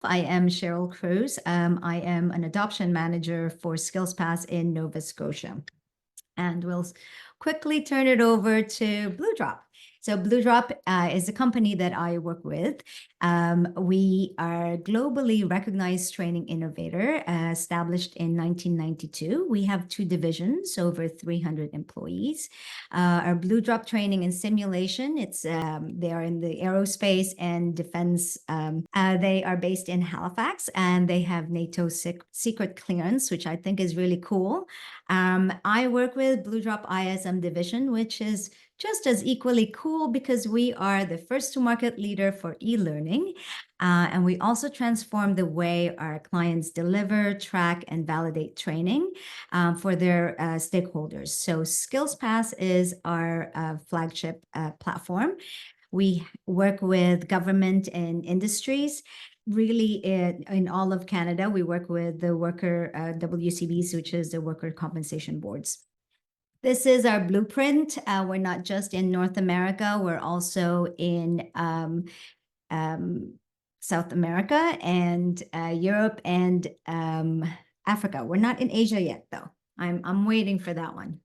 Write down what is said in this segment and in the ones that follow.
I am Cheryl Crows. I am an adoption manager for SkillsPass in Nova Scotia. And we'll quickly turn it over to Blue Drop. So Blue Drop is a company that I work with. We are a globally recognized training innovator established in 1992. We have 2 divisions, over 300 employees. Our Blue Drop training and simulation, they are in the aerospace and defense. They are based in Halifax, and they have NATO secret clearance, which I think is really cool. I work with Blue Drop ISM division, which is just as equally cool because we are the first to market leader for e-learning. And we also transform the way our clients deliver, track, and validate training for their stakeholders. So SkillsPass is our flagship platform. We work with government and industries. Really, in all of Canada, we work with the worker WCBs, which is the worker compensation boards. This is our blueprint. We're not just in North America, we're also in South America and Europe and Africa. We're not in Asia yet, though. I'm waiting for that one.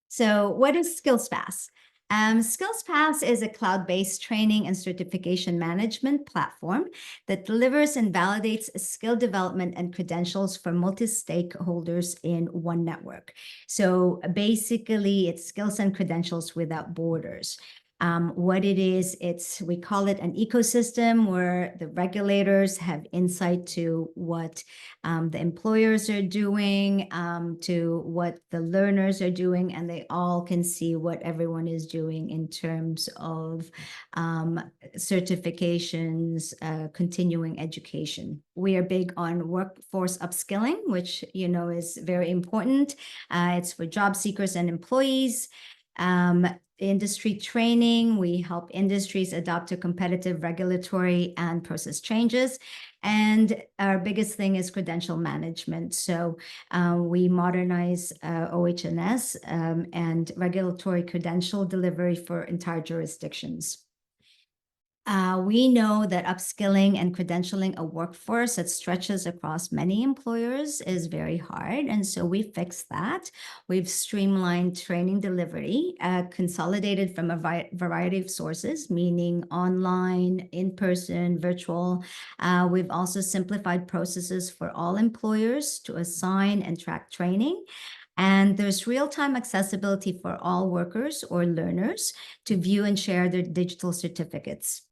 So what is SkillsPass? SkillsPass is a cloud-based training and certification management platform that delivers and validates skill development and credentials for multi-stakeholders in one network. So basically, it's skills and credentials without borders. What it is, we call it an ecosystem where the regulators have insight to what the employers are doing, to what the learners are doing, and they all can see what everyone is doing in terms of certifications, continuing education. We are big on workforce upskilling, which is very important. It's for job seekers and employees. Industry training, we help industries adopt to competitive regulatory and process changes. And our biggest thing is credential management. So we modernize OH&S and regulatory credential delivery for entire jurisdictions. We know that upskilling and credentialing a workforce that stretches across many employers is very hard. And so we fixed that. We've streamlined training delivery, consolidated from a variety of sources, meaning online, in-person, virtual. We've also simplified processes for all employers to assign and track training. And there's real-time accessibility for all workers or learners to view and share their digital certificates.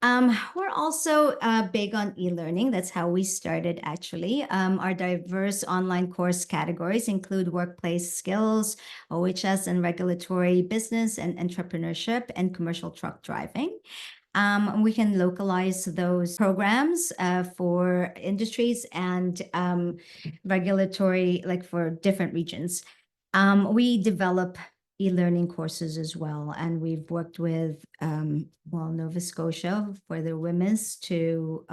We're also big on e-learning. That's how we started, actually. Our diverse online course categories include workplace skills, OHS and regulatory, business and entrepreneurship, and commercial truck driving. We can localize those programs for industries and regulatory, like for different regions. We develop e-learning courses as well, and we've worked with Nova Scotia for their women's to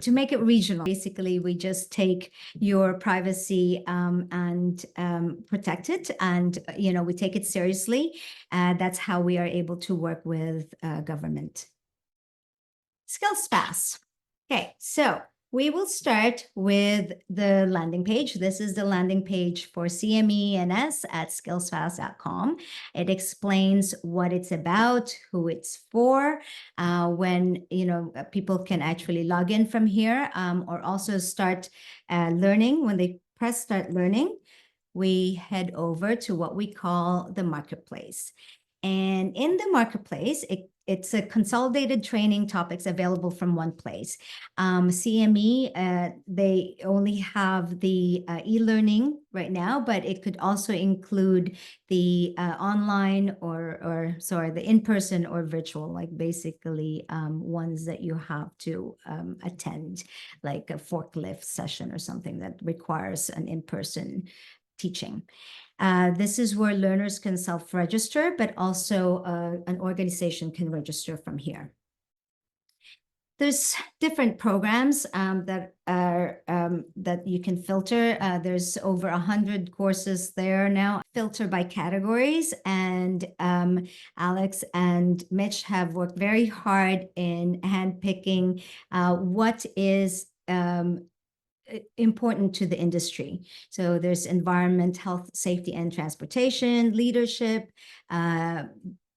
make it regional. Basically, we just take your privacy and protect it, and we take it seriously. That's how we are able to work with government. SkillsPass. Okay, so we will start with the landing page. This is the landing page for CME&S at skillspass.com. It explains what it's about, who it's for, when people can actually log in from here, or also start learning. When they press start learning, we head over to what we call the marketplace. And in the marketplace, it's a consolidated training topics available from one place. CME, they only have the e-learning right now, but it could also include the online the in-person or virtual, like basically ones that you have to attend, like a forklift session or something that requires an in-person teaching. This is where learners can self-register, but also an organization can register from here. There's different programs that are that you can filter. There's over 100 courses there now. Filter by categories, and Alex and Mitch have worked very hard in handpicking what is important to the industry. So there's environment, health, safety, and transportation, leadership,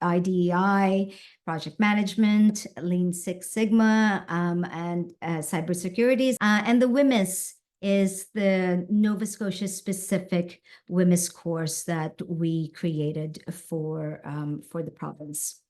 IDEI, project management, Lean Six Sigma, and cybersecurity. And the WMIS is the Nova Scotia specific WMIS course that we created for the province.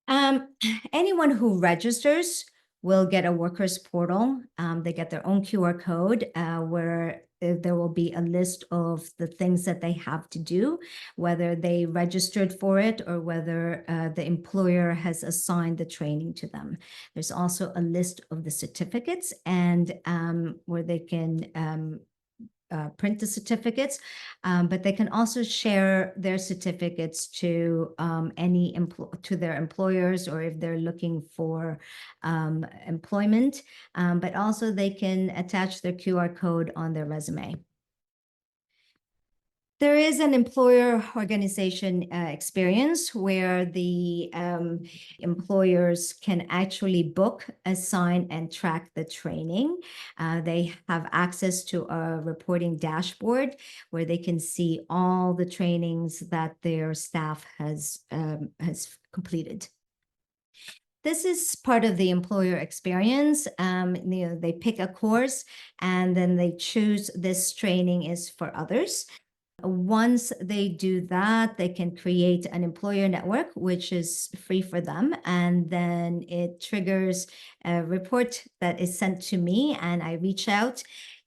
Anyone who registers will get a workers portal. They get their own QR code where there will be a list of the things that they have to do, whether they registered for it or whether the employer has assigned the training to them. There's also a list of the certificates and where they can print the certificates, but they can also share their certificates to to their employers, or if they're looking for employment, but also they can attach their QR code on their resume. There is an employer organization experience where the employers can actually book, assign, and track the training. They have access to a reporting dashboard where they can see all the trainings that their staff has completed. This is part of the employer experience. They pick a course and then they choose this training is for others. Once they do that, they can create an employer network, which is free for them. And then it triggers a report that is sent to me, and I reach out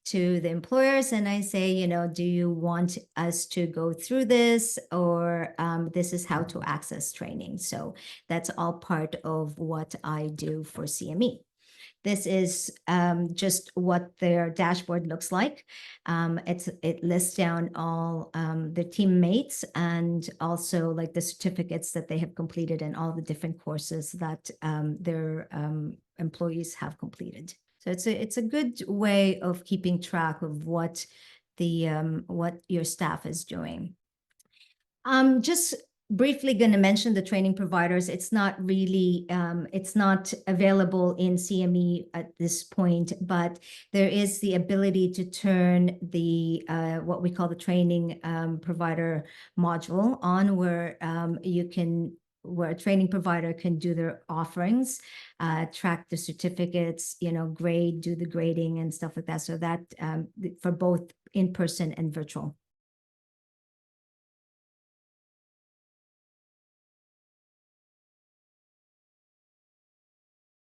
to the employers and I say, do you want us to go through this, or this is how to access training? So that's all part of what I do for CME. This is just what their dashboard looks like. It lists down all their teammates and also like the certificates that they have completed and all the different courses that their employees have completed. So it's a good way of keeping track of what your staff is doing. Just briefly going to mention the training providers. It's not really, it's not available in CME at this point, but there is the ability to turn the, what we call the training provider module on, where where a training provider can do their offerings, track the certificates, grade, do the grading and stuff like that. So that for both in-person and virtual.